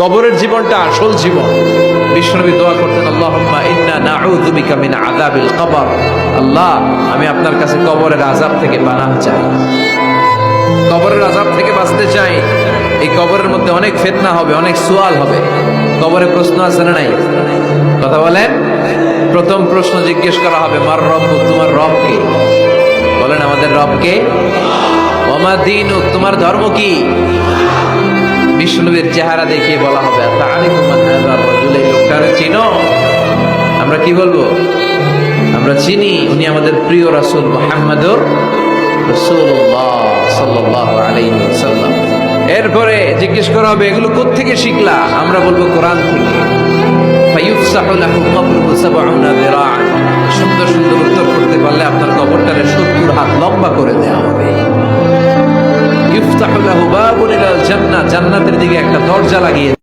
কবরের জীবনটা আসল জীবন। বিশ্বনবী দোয়া করতেন, আল্লাহুম্মা ইন্না নাউযু বিকা মিন আযাবিল কবর। আল্লাহ, আমি আপনার কাছে কবরের আযাব থেকে পানাহ চাই, কবরের আযাব থেকে বাঁচতে চাই। এই কবরের মধ্যে অনেক ফিতনা হবে, অনেক সুয়াল হবে। কবরে প্রশ্ন আছে না নাই? কথা বলেন। প্রথম প্রশ্ন জিজ্ঞেস করা হবে, মার রব্বুক, তোমার রব কে? বলেন, আমাদের রব কে? ওয়া মা দীনুক, তোমার ধর্ম কি? বিষ্ণুবীর চেহারা দেখিয়ে বলা হবে, তারিফু মান হাযা রাজুল, এই লোকটারে চিনো? আমরা কি বলবো? আমরা চিনি, উনি আমাদের প্রিয় রাসূল মুহাম্মদুর রাসূলুল্লাহ সাল্লাল্লাহু আলাইহি ওয়াসাল্লাম। এরপরে জিজ্ঞেস করা হবে, এগুলো কোত্থেকে শিখলা? আমরা বলবো, কোরআন থেকে। ফায়ুফসাহু লাহু কবরুহু ৭০ যিরাআন। সুন্দর সুন্দর উত্তর করতে পারলে আপনার কবরটারে ৭০ হাত লম্বা করে দেয়া হবে। ইফতাহু লাহু বাবুন ইলাল জান্নাহ, জান্নাতের দিকে একটা দরজা লাগিয়ে